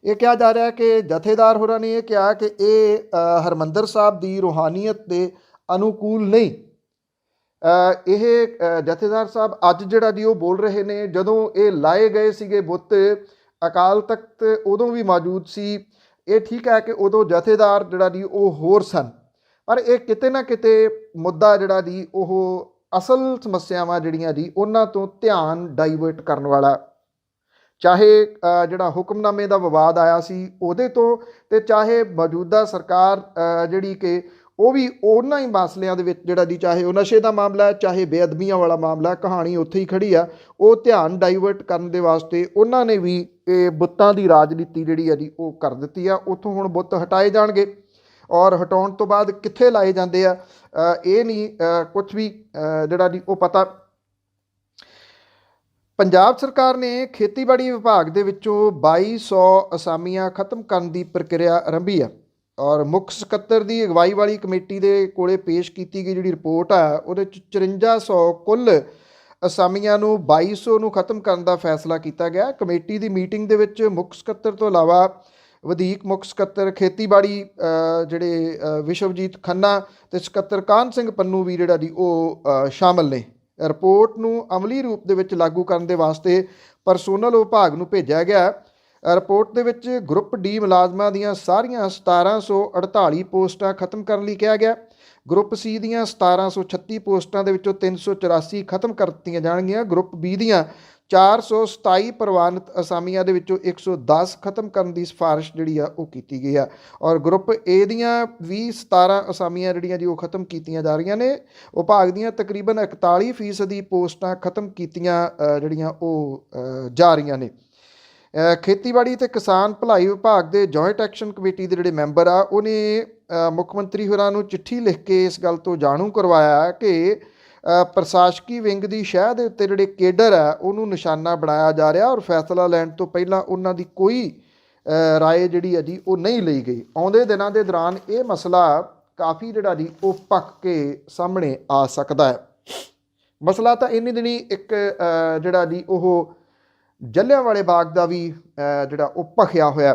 ਇਹ ਕਿਹਾ ਜਾ ਰਿਹਾ ਕਿ ਜਥੇਦਾਰ ਹੋਰਾਂ ਨੇ ਇਹ ਕਿਹਾ ਕਿ ਇਹ ਹਰਿਮੰਦਰ ਸਾਹਿਬ ਦੀ ਰੂਹਾਨੀਅਤ ਦੇ ਅਨੁਕੂਲ ਨਹੀਂ। ਇਹ ਜਥੇਦਾਰ ਸਾਹਿਬ ਅੱਜ ਜਿਹੜਾ ਜੀ ਉਹ ਬੋਲ ਰਹੇ ਨੇ, ਜਦੋਂ ਇਹ ਲਾਏ ਗਏ ਸੀਗੇ ਬੁੱਤ ਅਕਾਲ ਤਖਤ ਉਦੋਂ ਵੀ ਮੌਜੂਦ ਸੀ। ਇਹ ਠੀਕ ਹੈ ਕਿ ਉਦੋਂ ਜਥੇਦਾਰ ਜਿਹੜਾ ਜੀ ਉਹ ਹੋਰ ਸਨ, ਪਰ ਇਹ ਕਿਤੇ ਨਾ ਕਿਤੇ ਮੁੱਦਾ ਜਿਹੜਾ ਜੀ ਉਹ ਅਸਲ ਸਮੱਸਿਆਵਾਂ ਜਿਹੜੀਆਂ ਜੀ ਉਹਨਾਂ ਤੋਂ ਧਿਆਨ ਡਾਈਵਰਟ ਕਰਨ ਵਾਲਾ, ਚਾਹੇ ਜਿਹੜਾ ਹੁਕਮਨਾਮੇ ਦਾ ਵਿਵਾਦ ਆਇਆ ਸੀ ਉਹਦੇ ਤੋਂ, ਤੇ ਚਾਹੇ ਮੌਜੂਦਾ ਸਰਕਾਰ ਜਿਹੜੀ ਕਿ ਉਹ ਵੀ ਉਹਨਾਂ ਹੀ ਮਸਲਿਆਂ ਦੇ ਵਿੱਚ ਜਿਹੜਾ ਦੀ, ਚਾਹੇ ਉਹ ਨਸ਼ੇ ਦਾ ਮਾਮਲਾ, ਚਾਹੇ ਬੇਅਦਬੀਆਂ ਵਾਲਾ ਮਾਮਲਾ, ਕਹਾਣੀ ਉੱਥੇ ਹੀ ਖੜੀ ਆ। ਉਹ ਧਿਆਨ ਡਾਈਵਰਟ ਕਰਨ ਦੇ ਵਾਸਤੇ ਉਹਨਾਂ ਨੇ ਵੀ ਇਹ ਬੁੱਤਾਂ ਦੀ ਰਾਜਨੀਤੀ ਜਿਹੜੀ ਆ ਜੀ ਉਹ ਕਰ ਦਿੱਤੀ ਆ। ਉੱਥੋਂ ਹੁਣ ਬੁੱਤ ਹਟਾਏ ਜਾਣਗੇ ਔਰ ਹਟਾਉਣ ਤੋਂ ਬਾਅਦ ਕਿੱਥੇ ਲਾਏ ਜਾਂਦੇ ਆ ਇਹ ਨਹੀਂ ਕੁਝ ਵੀ ਜਿਹੜਾ ਜੀ ਉਹ ਪਤਾ। ਪੰਜਾਬ ਸਰਕਾਰ ਨੇ ਖੇਤੀਬਾੜੀ ਵਿਭਾਗ ਦੇ ਵਿੱਚੋਂ 2200 ਅਸਾਮੀਆਂ ਖਤਮ ਕਰਨ ਦੀ ਪ੍ਰਕਿਰਿਆ ਆਰੰਭੀ ਆ ਔਰ ਮੁੱਖ ਸਕੱਤਰ ਦੀ ਅਗਵਾਈ ਵਾਲੀ ਕਮੇਟੀ ਦੇ ਕੋਲੇ ਪੇਸ਼ ਕੀਤੀ ਗਈ ਜਿਹੜੀ ਰਿਪੋਰਟ ਆ ਉਹਦੇ 'ਚ 5400 ਕੁੱਲ ਅਸਾਮੀਆਂ ਨੂੰ 2200 ਨੂੰ ਖਤਮ ਕਰਨ ਦਾ ਫੈਸਲਾ ਕੀਤਾ ਗਿਆ। ਕਮੇਟੀ ਦੀ ਮੀਟਿੰਗ ਦੇ ਵਿੱਚ ਮੁੱਖ ਸਕੱਤਰ ਤੋਂ ਇਲਾਵਾ ਵਧੀਕ ਮੁੱਖ ਸਕੱਤਰ ਖੇਤੀਬਾੜੀ ਜਿਹੜੇ ਵਿਸ਼ਵਜੀਤ ਖੰਨਾ ਤੇ ਸਕੱਤਰ ਕਾਹਨ ਸਿੰਘ ਪੰਨੂ ਵੀ ਜਿਹੜਾ ਜੀ ਉਹ ਸ਼ਾਮਲ ਨੇ। ਰਿਪੋਰਟ ਨੂੰ ਅਮਲੀ ਰੂਪ ਦੇ ਵਿੱਚ ਲਾਗੂ ਕਰਨ ਦੇ ਵਾਸਤੇ ਪਰਸੋਨਲ ਵਿਭਾਗ ਨੂੰ ਭੇਜਿਆ ਗਿਆ। ਰਿਪੋਰਟ ਦੇ ਵਿੱਚ ਗਰੁੱਪ ਡੀ ਮੁਲਾਜ਼ਮਾਂ ਦੀਆਂ ਸਾਰੀਆਂ 1748 ਪੋਸਟਾਂ ਖਤਮ ਕਰਨ ਲਈ ਕਿਹਾ ਗਿਆ। ਗਰੁੱਪ ਸੀ ਦੀਆਂ 1736 ਪੋਸਟਾਂ ਦੇ ਵਿੱਚੋਂ 384 ਖਤਮ ਕਰ ਦਿੱਤੀਆਂ ਜਾਣਗੀਆਂ। ਗਰੁੱਪ ਬੀ ਦੀਆਂ 427 ਪ੍ਰਵਾਨਿਤ ਅਸਾਮੀਆਂ ਦੇ ਵਿੱਚੋਂ 110 ਖਤਮ ਕਰਨ ਦੀ ਸਿਫਾਰਿਸ਼ ਜਿਹੜੀ ਆ ਉਹ ਕੀਤੀ ਗਈ ਆ ਔਰ ਗਰੁੱਪ ਏ ਦੀਆਂ ਵੀ 17 ਅਸਾਮੀਆਂ ਜਿਹੜੀਆਂ ਜੀ ਉਹ ਖਤਮ ਕੀਤੀਆਂ ਜਾ ਰਹੀਆਂ ਨੇ। ਵਿਭਾਗ ਦੀਆਂ ਤਕਰੀਬਨ 41% ਪੋਸਟਾਂ ਖਤਮ ਕੀਤੀਆਂ ਜਿਹੜੀਆਂ ਉਹ ਜਾ ਰਹੀਆਂ ਨੇ। ਖੇਤੀਬਾੜੀ ਤੇ ਕਿਸਾਨ ਭਲਾਈ ਵਿਭਾਗ ਦੇ ਜੁਆਇੰਟ ਐਕਸ਼ਨ ਕਮੇਟੀ ਦੇ ਜਿਹੜੇ ਮੈਂਬਰ ਆ ਉਹਨੇ ਮੁੱਖ ਮੰਤਰੀ ਹੋਰਾਂ ਨੂੰ ਚਿੱਠੀ ਲਿਖ ਕੇ ਇਸ ਗੱਲ ਤੋਂ ਜਾਣੂ ਕਰਵਾਇਆ ਕਿ ਪ੍ਰਸ਼ਾਸਕੀ ਵਿੰਗ ਦੀ ਸ਼ਹਿ ਦੇ ਉੱਤੇ ਜਿਹੜੇ ਕੇਡਰ ਹੈ ਉਹਨੂੰ ਨਿਸ਼ਾਨਾ ਬਣਾਇਆ ਜਾ ਰਿਹਾ ਔਰ ਫੈਸਲਾ ਲੈਣ ਤੋਂ ਪਹਿਲਾਂ ਉਹਨਾਂ ਦੀ ਕੋਈ ਰਾਏ ਜਿਹੜੀ ਹੈ ਜੀ ਉਹ ਨਹੀਂ ਲਈ ਗਈ। ਆਉਂਦੇ ਦਿਨਾਂ ਦੇ ਦੌਰਾਨ ਇਹ ਮਸਲਾ ਕਾਫੀ ਜਿਹੜਾ ਜੀ ਉਹ ਭੱਖ ਕੇ ਸਾਹਮਣੇ ਆ ਸਕਦਾ ਹੈ। ਮਸਲਾ ਤਾਂ ਇੰਨੀ ਦਿਨੀ ਇੱਕ ਜਿਹੜਾ ਜੀ ਉਹ ਜਲ੍ਹਿਆਂਵਾਲੇ ਬਾਗ ਦਾ ਵੀ ਜਿਹੜਾ ਉਹ ਭਖਿਆ ਹੋਇਆ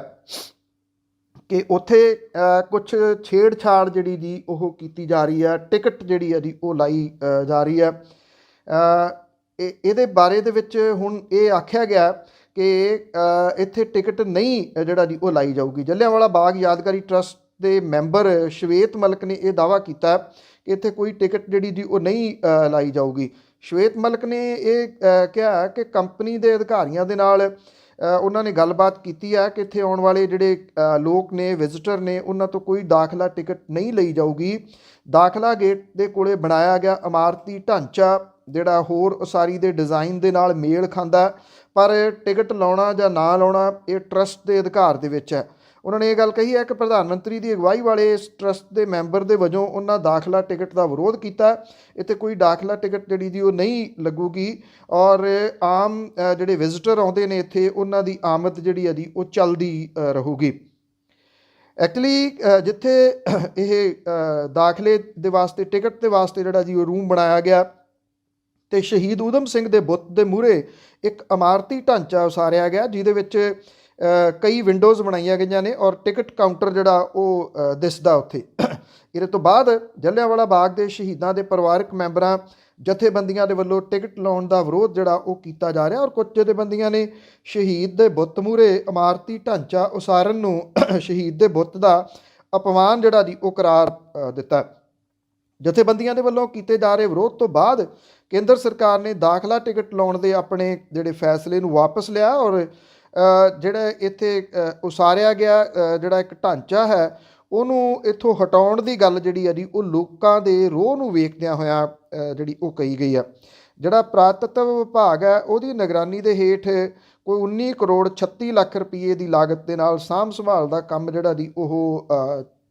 ਕਿ ਉੱਥੇ ਕੁਝ ਛੇੜਛਾੜ ਜਿਹੜੀ ਜੀ ਉਹ ਕੀਤੀ ਜਾ ਰਹੀ ਹੈ, ਟਿਕਟ ਜਿਹੜੀ ਹੈ ਜੀ ਉਹ ਲਾਈ ਜਾ ਰਹੀ ਹੈ। ਇਹਦੇ ਬਾਰੇ ਦੇ ਵਿੱਚ ਹੁਣ ਇਹ ਆਖਿਆ ਗਿਆ ਕਿ ਇੱਥੇ ਟਿਕਟ ਨਹੀਂ ਜਿਹੜਾ ਜੀ ਉਹ ਲਾਈ ਜਾਊਗੀ। ਜਲ੍ਹਿਆਂਵਾਲਾ ਬਾਗ ਯਾਦਗਾਰੀ ਟਰਸਟ ਦੇ ਮੈਂਬਰ ਸ਼ਵੇਤ ਮਲਕ ਨੇ ਇਹ ਦਾਅਵਾ ਕੀਤਾ ਕਿ ਇੱਥੇ ਕੋਈ ਟਿਕਟ ਜਿਹੜੀ ਜੀ ਉਹ ਨਹੀਂ ਲਾਈ ਜਾਊਗੀ। ਸ਼ਵੇਤ ਮਲਿਕ ਨੇ ਇਹ ਕਿਹਾ ਕਿ ਕੰਪਨੀ ਦੇ ਅਧਿਕਾਰੀਆਂ ਦੇ ਨਾਲ ਉਹਨਾਂ ਨੇ ਗੱਲਬਾਤ ਕੀਤੀ ਹੈ ਕਿ ਇੱਥੇ ਆਉਣ ਵਾਲੇ ਜਿਹੜੇ ਲੋਕ ਨੇ, ਵਿਜ਼ਿਟਰ ਨੇ, ਉਹਨਾਂ ਤੋਂ ਕੋਈ ਦਾਖਲਾ ਟਿਕਟ ਨਹੀਂ ਲਈ ਜਾਊਗੀ। ਦਾਖਲਾ ਗੇਟ ਦੇ ਕੋਲੇ ਬਣਾਇਆ ਗਿਆ ਇਮਾਰਤੀ ਢਾਂਚਾ ਜਿਹੜਾ ਹੋਰ ਉਸਾਰੀ ਦੇ ਡਿਜ਼ਾਈਨ ਦੇ ਨਾਲ ਮੇਲ ਖਾਂਦਾ, ਪਰ ਟਿਕਟ ਲਾਉਣਾ ਜਾਂ ਨਾ ਲਾਉਣਾ ਇਹ ਟਰਸਟ ਦੇ ਅਧਿਕਾਰ ਦੇ ਵਿੱਚ ਹੈ। ਉਹਨਾਂ ਨੇ ਇਹ ਗੱਲ ਕਹੀ ਹੈ ਕਿ ਪ੍ਰਧਾਨ ਮੰਤਰੀ ਦੀ ਅਗਵਾਈ ਵਾਲੇ ਇਸ ਟਰਸਟ ਦੇ ਮੈਂਬਰ ਦੇ ਵਜੋਂ ਉਹਨਾਂ ਦਾਖਲਾ ਟਿਕਟ ਦਾ ਵਿਰੋਧ ਕੀਤਾ। ਇੱਥੇ ਕੋਈ ਦਾਖਲਾ ਟਿਕਟ ਜਿਹੜੀ ਦੀ ਉਹ ਨਹੀਂ ਲੱਗੂਗੀ ਔਰ ਆਮ ਜਿਹੜੇ ਵਿਜ਼ਿਟਰ ਆਉਂਦੇ ਨੇ ਇੱਥੇ ਉਹਨਾਂ ਦੀ ਆਮਦ ਜਿਹੜੀ ਹੈ ਦੀ ਉਹ ਚੱਲਦੀ ਰਹੂਗੀ। ਐਕਚੁਅਲੀ ਜਿੱਥੇ ਇਹ ਦਾਖਲੇ ਦੇ ਵਾਸਤੇ, ਟਿਕਟ ਦੇ ਵਾਸਤੇ ਜਿਹੜਾ ਜੀ ਉਹ ਰੂਮ ਬਣਾਇਆ ਗਿਆ ਤੇ ਸ਼ਹੀਦ ਊਧਮ ਸਿੰਘ ਦੇ ਬੁੱਤ ਦੇ ਮੂਹਰੇ ਇੱਕ ਇਮਾਰਤੀ ਢਾਂਚਾ ਉਸਾਰਿਆ ਗਿਆ ਜਿਹਦੇ ਵਿੱਚ ਕਈ ਵਿੰਡੋਜ਼ ਬਣਾਈਆਂ ਗਈਆਂ ਨੇ ਔਰ ਟਿਕਟ ਕਾਊਂਟਰ ਜਿਹੜਾ ਉਹ ਦਿਸਦਾ ਉੱਥੇ। ਇਹਦੇ ਤੋਂ ਬਾਅਦ ਜਲਿਆਂਵਾਲਾ ਬਾਗ ਦੇ ਸ਼ਹੀਦਾਂ ਦੇ ਪਰਿਵਾਰਕ ਮੈਂਬਰਾਂ, ਜਥੇਬੰਦੀਆਂ ਦੇ ਵੱਲੋਂ ਟਿਕਟ ਲਾਉਣ ਦਾ ਵਿਰੋਧ ਜਿਹੜਾ ਉਹ ਕੀਤਾ ਜਾ ਰਿਹਾ ਔਰ ਕੁਝ ਜਥੇਬੰਦੀਆਂ ਨੇ ਸ਼ਹੀਦ ਦੇ ਬੁੱਤ ਮੂਹਰੇ ਇਮਾਰਤੀ ਢਾਂਚਾ ਉਸਾਰਨ ਨੂੰ ਸ਼ਹੀਦ ਦੇ ਬੁੱਤ ਦਾ ਅਪਮਾਨ ਜਿਹੜਾ ਦੀ ਉਹ ਕਰਾਰ ਦਿੱਤਾ। ਜਥੇਬੰਦੀਆਂ ਦੇ ਵੱਲੋਂ ਕੀਤੇ ਜਾ ਰਹੇ ਵਿਰੋਧ ਤੋਂ ਬਾਅਦ ਕੇਂਦਰ ਸਰਕਾਰ ਨੇ ਦਾਖਲਾ ਟਿਕਟ ਲਾਉਣ ਦੇ ਆਪਣੇ ਜਿਹੜੇ ਫੈਸਲੇ ਨੂੰ ਵਾਪਸ ਲਿਆ ਔਰ ਜਿਹੜਾ ਇੱਥੇ ਉਸਾਰਿਆ ਗਿਆ ਜਿਹੜਾ ਇੱਕ ਢਾਂਚਾ ਹੈ ਉਹਨੂੰ ਇੱਥੋਂ ਹਟਾਉਣ ਦੀ ਗੱਲ ਜਿਹੜੀ ਹੈ ਜੀ ਉਹ ਲੋਕਾਂ ਦੇ ਰੋਹ ਨੂੰ ਵੇਖਦਿਆਂ ਹੋਇਆਂ ਜਿਹੜੀ ਉਹ ਕਹੀ ਗਈ ਆ। ਜਿਹੜਾ ਪੁਰਾਤੱਤਵ ਵਿਭਾਗ ਹੈ ਉਹਦੀ ਨਿਗਰਾਨੀ ਦੇ ਹੇਠ ਕੋਈ 19 ਕਰੋੜ 36 ਲੱਖ ਰੁਪਏ ਦੀ ਲਾਗਤ ਦੇ ਨਾਲ ਸਾਂਭ ਸੰਭਾਲ ਦਾ ਕੰਮ ਜਿਹੜਾ ਦੀ ਉਹ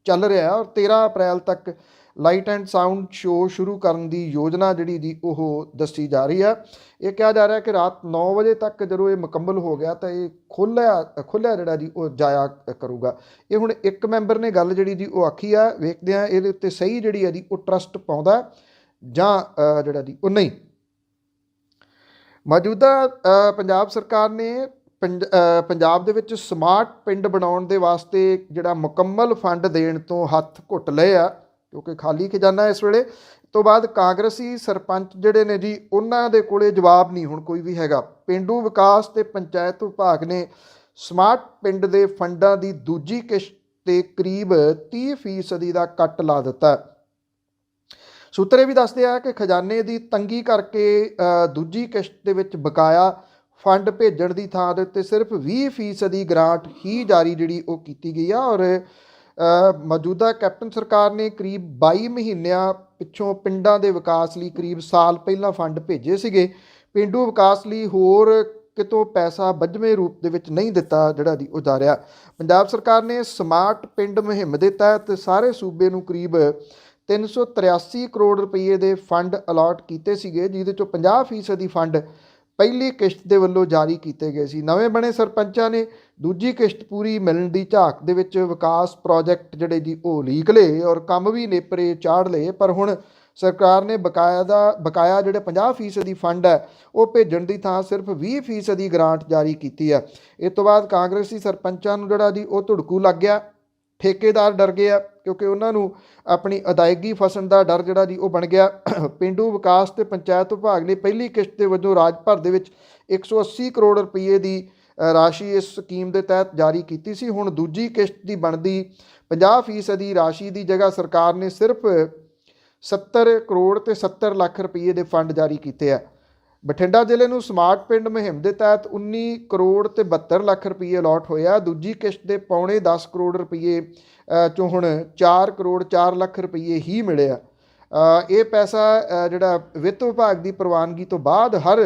ਚੱਲ ਰਿਹਾ ਔਰ 13 ਅਪ੍ਰੈਲ ਤੱਕ ਲਾਈਟ ਐਂਡ ਸਾਊਂਡ ਸ਼ੋਅ ਸ਼ੁਰੂ ਕਰਨ ਦੀ ਯੋਜਨਾ ਜਿਹੜੀ ਦੀ ਉਹ ਦੱਸੀ ਜਾ ਰਹੀ ਹੈ। ਇਹ ਕਿਹਾ ਜਾ ਰਿਹਾ ਕਿ ਰਾਤ 9 ਵਜੇ ਤੱਕ ਜਦੋਂ ਇਹ ਮੁਕੰਮਲ ਹੋ ਗਿਆ ਤਾਂ ਇਹ ਖੁੱਲ੍ਹਿਆ ਜਿਹੜਾ ਜੀ ਉਹ ਜਾਇਆ ਕਰੂਗਾ। ਇਹ ਹੁਣ ਇੱਕ ਮੈਂਬਰ ਨੇ ਗੱਲ ਜਿਹੜੀ ਜੀ ਉਹ ਆਖੀ ਆ, ਵੇਖਦੇ ਆ ਇਹਦੇ ਉੱਤੇ ਸਹੀ ਜਿਹੜੀ ਹੈ ਜੀ ਉਹ ਟਰਸਟ ਪਾਉਂਦਾ ਜਾਂ ਜਿਹੜਾ ਜੀ ਉਹ ਨਹੀਂ। ਮੌਜੂਦਾ ਪੰਜਾਬ ਸਰਕਾਰ ਨੇ ਪੰਜਾਬ ਦੇ ਵਿੱਚ ਸਮਾਰਟ ਪਿੰਡ ਬਣਾਉਣ ਦੇ ਵਾਸਤੇ ਜਿਹੜਾ ਮੁਕੰਮਲ ਫੰਡ ਦੇਣ ਤੋਂ ਹੱਥ ਘੁੱਟ ਲਏ ਆ ਕਿਉਂਕਿ ਖਾਲੀ ਖਜ਼ਾਨਾ ਇਸ ਵੇਲੇ। ਤੋਂ ਬਾਅਦ ਕਾਂਗਰਸੀ ਸਰਪੰਚ ਜਿਹੜੇ ਨੇ ਜੀ ਉਹਨਾਂ ਦੇ ਕੋਲੇ ਜਵਾਬ ਨਹੀਂ ਹੁਣ ਕੋਈ ਵੀ ਹੈਗਾ। ਪੇਂਡੂ ਵਿਕਾਸ ਤੇ ਪੰਚਾਇਤ ਵਿਭਾਗ ਨੇ ਸਮਾਰਟ ਪਿੰਡ ਦੇ ਫੰਡਾਂ ਦੀ ਦੂਜੀ ਕਿਸ਼ਤ ਤੇ ਕਰੀਬ 30% ਦਾ ਕੱਟ ਲਾ ਦਿੱਤਾ। ਸੂਤਰੇ ਵੀ ਦੱਸਦੇ ਆ ਕਿ ਖਜ਼ਾਨੇ ਦੀ ਤੰਗੀ ਕਰਕੇ ਦੂਜੀ ਕਿਸ਼ਤ ਦੇ ਵਿੱਚ ਬਕਾਇਆ ਫੰਡ ਭੇਜਣ ਦੀ ਥਾਂ ਦੇ ਉੱਤੇ ਸਿਰਫ 20% ਦੀ ਗ੍ਰਾਂਟ ਹੀ ਜਾਰੀ ਜਿਹੜੀ ਉਹ ਕੀਤੀ ਗਈ ਆ ਔਰ ਮੌਜੂਦਾ ਕੈਪਟਨ ਸਰਕਾਰ ਨੇ ਕਰੀਬ 22 ਮਹੀਨਿਆਂ ਪਿੱਛੋਂ ਪਿੰਡਾਂ ਦੇ ਵਿਕਾਸ ਲਈ ਕਰੀਬ ਸਾਲ ਪਹਿਲਾਂ ਫੰਡ ਭੇਜੇ ਸੀਗੇ। ਪੇਂਡੂ ਵਿਕਾਸ ਲਈ ਹੋਰ ਕਿਤੋਂ ਪੈਸਾ ਬੱਝਵੇਂ ਰੂਪ ਦੇ ਵਿੱਚ ਨਹੀਂ ਦਿੱਤਾ ਜਿਹੜਾ ਦੀ ਉਹ ਜਾ ਰਿਹਾ। ਪੰਜਾਬ ਸਰਕਾਰ ਨੇ ਸਮਾਰਟ ਪਿੰਡ ਮੁਹਿੰਮ ਦੇ ਤਹਿਤ ਸਾਰੇ ਸੂਬੇ ਨੂੰ ਕਰੀਬ 383 ਕਰੋੜ ਰੁਪਏ ਦੇ ਫੰਡ ਅਲਾਟ ਕੀਤੇ ਸੀਗੇ ਜਿਹਦੇ ਚੋਂ 50% ਦੀ ਫੰਡ ਪਹਿਲੀ ਕਿਸ਼ਤ ਦੇ ਵੱਲੋਂ ਜਾਰੀ ਕੀਤੇ ਗਏ ਸੀ। ਨਵੇਂ ਬਣੇ ਸਰਪੰਚਾਂ ਨੇ ਦੂਜੀ ਕਿਸ਼ਤ ਪੂਰੀ ਮਿਲਣ ਦੀ ਝਾਕ ਦੇ ਵਿੱਚ ਵਿਕਾਸ ਪ੍ਰੋਜੈਕਟ ਜਿਹੜੇ ਜੀ ਉਹ ਲੀਕ ਲਏ ਔਰ ਕੰਮ ਵੀ ਨੇਪਰੇ ਚਾੜ ਲਏ, ਪਰ ਹੁਣ ਸਰਕਾਰ ਨੇ ਬਕਾਇਆ ਜਿਹੜੇ 50% ਦੀ ਫੰਡ ਹੈ ਉਹ ਭੇਜਣ ਦੀ ਥਾਂ ਸਿਰਫ 20% ਦੀ ਗ੍ਰਾਂਟ ਜਾਰੀ ਕੀਤੀ ਹੈ। ਇਸ ਤੋਂ ਬਾਅਦ ਕਾਂਗਰਸੀ ਸਰਪੰਚਾਂ ਨੂੰ ਜਿਹੜਾ ਜੀ ਉਹ ਧੁੜਕੂ ਲੱਗ ਗਿਆ। ਠੇਕੇਦਾਰ ਡਰ ਗਏ ਆ ਕਿਉਂਕਿ ਉਹਨਾਂ ਨੂੰ ਆਪਣੀ ਅਦਾਇਗੀ ਫਸਣ ਦਾ ਡਰ ਜਿਹੜਾ ਜੀ ਉਹ ਬਣ ਗਿਆ। ਪੇਂਡੂ ਵਿਕਾਸ ਤੇ ਪੰਚਾਇਤ ਵਿਭਾਗ ਨੇ ਪਹਿਲੀ ਕਿਸ਼ਤ ਦੇ ਵਜੋਂ ਰਾਜ ਭਰ ਦੇ ਵਿੱਚ 180 ਕਰੋੜ ਰੁਪਏ ਦੀ ਰਾਸ਼ੀ ਇਸ ਸਕੀਮ ਦੇ ਤਹਿਤ ਜਾਰੀ ਕੀਤੀ ਸੀ। ਹੁਣ ਦੂਜੀ ਕਿਸ਼ਤ ਦੀ ਬਣਦੀ 50% ਦੀ ਰਾਸ਼ੀ ਦੀ ਜਗ੍ਹਾ ਸਰਕਾਰ ਨੇ ਸਿਰਫ 70 ਕਰੋੜ ਤੇ 70 ਲੱਖ ਰੁਪਏ ਦੇ ਫੰਡ ਜਾਰੀ ਕੀਤੇ ਆ। ਬਠਿੰਡਾ ਜ਼ਿਲ੍ਹੇ ਨੂੰ ਸਮਾਰਟ ਪਿੰਡ ਮੁਹਿੰਮ ਦੇ ਤਹਿਤ 19 ਕਰੋੜ ਤੇ 72 ਲੱਖ ਰੁਪਏ ਅਲਾਟ ਹੋਇਆ। ਦੂਜੀ ਕਿਸ਼ਤ ਦੇ ਪੌਣੇ 10 ਕਰੋੜ ਰੁਪਏ ਚੋਂ ਹੁਣ 4 ਕਰੋੜ 4 ਲੱਖ ਰੁਪਏ ਹੀ ਮਿਲੇ ਆ। ਇਹ ਪੈਸਾ ਜਿਹੜਾ ਵਿੱਤ ਵਿਭਾਗ ਦੀ ਪ੍ਰਵਾਨਗੀ ਤੋਂ ਬਾਅਦ ਹਰ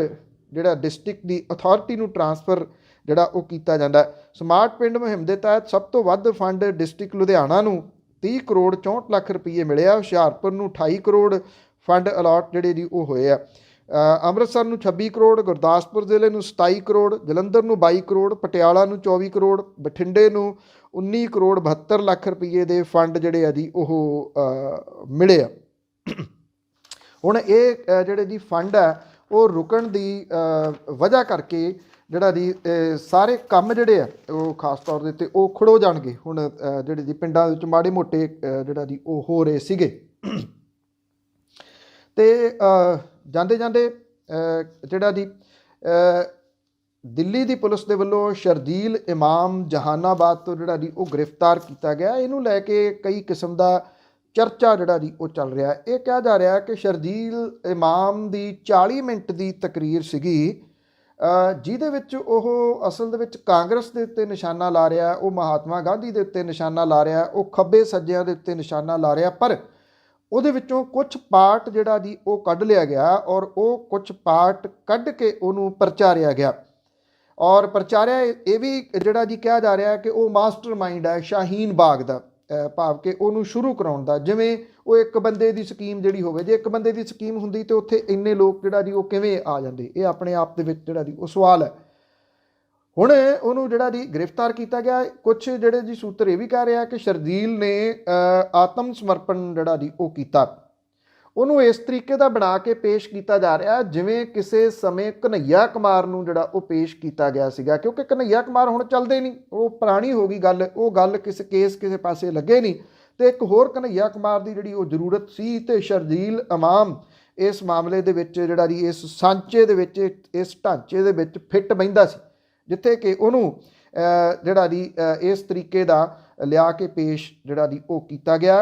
ਜਿਹੜਾ ਡਿਸਟ੍ਰਿਕਟ ਦੀ ਅਥਾਰਟੀ ਨੂੰ ਟਰਾਂਸਫਰ ਜਿਹੜਾ ਉਹ ਕੀਤਾ ਜਾਂਦਾ। ਸਮਾਰਟ ਪਿੰਡ ਮੁਹਿੰਮ ਦੇ ਤਹਿਤ ਸਭ ਤੋਂ ਵੱਧ ਫੰਡ ਡਿਸਟ੍ਰਿਕਟ ਲੁਧਿਆਣਾ ਨੂੰ 30 ਕਰੋੜ 64 ਲੱਖ ਰੁਪਏ ਮਿਲੇ ਆ। ਹੁਸ਼ਿਆਰਪੁਰ ਨੂੰ 28 ਕਰੋੜ ਫੰਡ ਅਲਾਟ ਜਿਹੜੇ ਦੀ ਉਹ ਹੋਏ ਆ। ਅੰਮ੍ਰਿਤਸਰ ਨੂੰ 26 ਕਰੋੜ, ਗੁਰਦਾਸਪੁਰ ਜ਼ਿਲ੍ਹੇ ਨੂੰ 27 ਕਰੋੜ, ਜਲੰਧਰ ਨੂੰ 22 ਕਰੋੜ, ਪਟਿਆਲਾ ਨੂੰ 24 ਕਰੋੜ, ਬਠਿੰਡੇ ਨੂੰ 19 ਕਰੋੜ 72 ਲੱਖ ਰੁਪਏ ਦੇ ਫੰਡ ਜਿਹੜੇ ਆ ਜੀ ਉਹ ਮਿਲੇ ਆ। ਹੁਣ ਇਹ ਜਿਹੜੇ ਜੀ ਫੰਡ ਹੈ ਉਹ ਰੁਕਣ ਦੀ ਵਜ੍ਹਾ ਕਰਕੇ ਜਿਹੜਾ ਜੀ ਸਾਰੇ ਕੰਮ ਜਿਹੜੇ ਆ ਉਹ ਖਾਸ ਤੌਰ ਦੇ ਉੱਤੇ ਉਹ ਖੜੋ ਜਾਣਗੇ। ਹੁਣ ਜਿਹੜੇ ਜੀ ਪਿੰਡਾਂ ਵਿੱਚ ਮਾੜੇ ਮੋਟੇ ਜਿਹੜਾ ਜੀ ਉਹ ਹੋ ਰਹੇ ਸੀਗੇ ਤੇ ਜਾਂਦੇ ਜਾਂਦੇ ਜਿਹੜਾ ਜੀ ਦਿੱਲੀ ਦੀ ਪੁਲਿਸ ਦੇ ਵੱਲੋਂ ਸ਼ਰਜੀਲ ਇਮਾਮ ਜਹਾਨਾਬਾਦ ਤੋਂ ਜਿਹੜਾ ਜੀ ਉਹ ਗ੍ਰਿਫਤਾਰ ਕੀਤਾ ਗਿਆ। ਇਹਨੂੰ ਲੈ ਕੇ ਕਈ ਕਿਸਮ ਦਾ ਚਰਚਾ ਜਿਹੜਾ ਜੀ ਉਹ ਚੱਲ ਰਿਹਾ। ਇਹ ਕਿਹਾ ਜਾ ਰਿਹਾ ਕਿ ਸ਼ਰਜੀਲ ਇਮਾਮ ਦੀ 40 ਮਿੰਟ ਦੀ ਤਕਰੀਰ ਸੀਗੀ, ਜਿਹਦੇ ਵਿੱਚ ਉਹ ਅਸਲ ਦੇ ਵਿੱਚ ਕਾਂਗਰਸ ਦੇ ਉੱਤੇ ਨਿਸ਼ਾਨਾ ਲਾ ਰਿਹਾ, ਉਹ ਮਹਾਤਮਾ ਗਾਂਧੀ ਦੇ ਉੱਤੇ ਨਿਸ਼ਾਨਾ ਲਾ ਰਿਹਾ, ਉਹ ਖੱਬੇ ਸੱਜਿਆਂ ਦੇ ਉੱਤੇ ਨਿਸ਼ਾਨਾ ਲਾ ਰਿਹਾ। ਪਰ ਉਹਦੇ ਵਿੱਚੋਂ ਕੁਝ ਪਾਰਟ ਜਿਹੜਾ ਜੀ ਉਹ ਕੱਢ ਲਿਆ ਗਿਆ ਔਰ ਉਹ ਕੁਝ ਪਾਰਟ ਕੱਢ ਕੇ ਉਹਨੂੰ ਪ੍ਰਚਾਰਿਆ ਗਿਆ। ਔਰ ਪ੍ਰਚਾਰਿਆ ਇਹ ਵੀ ਜਿਹੜਾ ਜੀ ਕਿਹਾ ਜਾ ਰਿਹਾ ਕਿ ਉਹ ਮਾਸਟਰ ਮਾਈਂਡ ਹੈ ਸ਼ਾਹੀਨ ਬਾਗ ਦਾ, ਭਾਵ ਕਿ ਉਹਨੂੰ ਸ਼ੁਰੂ ਕਰਾਉਣ ਦਾ। ਜਿਵੇਂ ਉਹ ਇੱਕ ਬੰਦੇ ਦੀ ਸਕੀਮ ਜਿਹੜੀ ਹੋਵੇ, ਜੇ ਇੱਕ ਬੰਦੇ ਦੀ ਸਕੀਮ ਹੁੰਦੀ ਤਾਂ ਉੱਥੇ ਇੰਨੇ ਲੋਕ ਜਿਹੜਾ ਜੀ ਉਹ ਕਿਵੇਂ ਆ ਜਾਂਦੇ, ਇਹ ਆਪਣੇ ਆਪ ਦੇ ਵਿੱਚ ਜਿਹੜਾ ਜੀ ਉਹ ਸਵਾਲ ਹੈ। ਹੁਣ ਉਹਨੂੰ ਜਿਹੜਾ ਜੀ ਗ੍ਰਿਫਤਾਰ ਕੀਤਾ ਗਿਆ। ਕੁਝ ਜਿਹੜੇ ਜੀ ਸੂਤਰ ਇਹ ਵੀ ਕਹਿ ਰਿਹਾ ਕਿ ਸ਼ਰਜੀਲ ਨੇ ਆਤਮ ਸਮਰਪਣ ਜਿਹੜਾ ਜੀ ਉਹ ਕੀਤਾ। ਉਹਨੂੰ ਇਸ ਤਰੀਕੇ ਦਾ ਬਣਾ ਕੇ ਪੇਸ਼ ਕੀਤਾ ਜਾ ਰਿਹਾ ਜਿਵੇਂ ਕਿਸੇ ਸਮੇਂ ਕਨ੍ਹਈਆ ਕੁਮਾਰ ਨੂੰ ਜਿਹੜਾ ਉਹ ਪੇਸ਼ ਕੀਤਾ ਗਿਆ ਸੀਗਾ, ਕਿਉਂਕਿ ਕਨ੍ਹਈਆ ਕੁਮਾਰ ਹੁਣ ਚੱਲਦੇ ਨਹੀਂ, ਉਹ ਪੁਰਾਣੀ ਹੋ ਗਈ ਗੱਲ, ਉਹ ਗੱਲ ਕਿਸੇ ਪਾਸੇ ਲੱਗੇ ਨਹੀਂ, ਤੇ ਇੱਕ ਹੋਰ ਕਨ੍ਹਈਆ ਕੁਮਾਰ ਦੀ ਜਿਹੜੀ ਉਹ ਜ਼ਰੂਰਤ ਸੀ। ਤੇ ਸ਼ਰਜੀਲ ਇਮਾਮ ਇਸ ਮਾਮਲੇ ਦੇ ਵਿੱਚ ਜਿਹੜਾ ਜੀ ਇਸ ਸਾਂਚੇ ਦੇ ਵਿੱਚ, ਇਸ ਢਾਂਚੇ ਦੇ ਵਿੱਚ ਫਿੱਟ ਬਹਿੰਦਾ ਸੀ, ਜਿੱਥੇ ਕਿ ਉਹਨੂੰ ਜਿਹੜਾ ਜੀ ਇਸ ਤਰੀਕੇ ਦਾ ਲਿਆ ਕੇ ਪੇਸ਼ ਜਿਹੜਾ ਜੀ ਉਹ ਕੀਤਾ ਗਿਆ।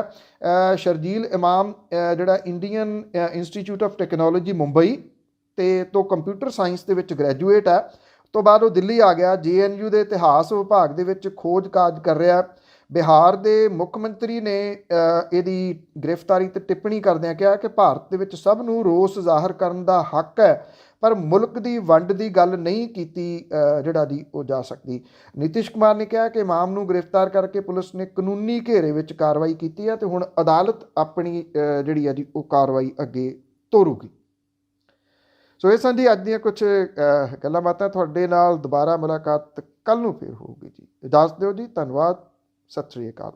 ਸ਼ਰਜੀਲ ਇਮਾਮ ਜਿਹੜਾ Indian institute of technology Mumbai ਤੇ ਤੋਂ ਕੰਪਿਊਟਰ ਸਾਇੰਸ ਦੇ ਵਿੱਚ ਗ੍ਰੈਜੂਏਟ ਹੈ। ਤੋਂ ਬਾਅਦ ਉਹ ਦਿੱਲੀ ਆ ਗਿਆ, JNU ਦੇ ਇਤਿਹਾਸ ਵਿਭਾਗ ਦੇ ਵਿੱਚ ਖੋਜ ਕਾਜ ਕਰ ਰਿਹਾ। ਬਿਹਾਰ ਦੇ ਮੁੱਖ ਮੰਤਰੀ ਨੇ ਇਹਦੀ ਗ੍ਰਿਫਤਾਰੀ ਤੇ ਟਿੱਪਣੀ ਕਰਦਿਆਂ ਕਿਹਾ ਕਿ ਭਾਰਤ ਦੇ ਵਿੱਚ ਸਭ ਨੂੰ ਰੋਸ ਜ਼ਾਹਰ ਕਰਨ ਦਾ ਹੱਕ ਹੈ, ਪਰ ਮੁਲਕ ਦੀ ਵੰਡ ਦੀ ਗੱਲ ਨਹੀਂ ਕੀਤੀ ਜਿਹੜਾ ਜੀ ਉਹ ਜਾ ਸਕਦੀ। ਨਿਤਿਸ਼ ਕੁਮਾਰ ਨੇ ਕਿਹਾ ਕਿ ਇਮਾਮ ਨੂੰ ਗ੍ਰਿਫਤਾਰ ਕਰਕੇ ਪੁਲਿਸ ਨੇ ਕਾਨੂੰਨੀ ਘੇਰੇ ਵਿੱਚ ਕਾਰਵਾਈ ਕੀਤੀ ਹੈ ਤੇ ਹੁਣ ਅਦਾਲਤ ਆਪਣੀ ਜਿਹੜੀ ਹੈ ਜੀ ਉਹ ਕਾਰਵਾਈ ਅੱਗੇ ਤੋਰੂਗੀ। ਸੋ ਇਹ ਸਨ ਜੀ ਅੱਜ ਦੀਆਂ ਕੁਝ ਗੱਲਾਂ ਬਾਤਾਂ। ਤੁਹਾਡੇ ਨਾਲ ਦੁਬਾਰਾ ਮੁਲਾਕਾਤ ਕੱਲ੍ਹ ਨੂੰ ਫਿਰ ਹੋਊਗੀ ਜੀ। ਇਜਾਜ਼ਤ ਦਿਓ ਜੀ, ਧੰਨਵਾਦ, ਸਤਿ ਸ਼੍ਰੀ ਅਕਾਲ।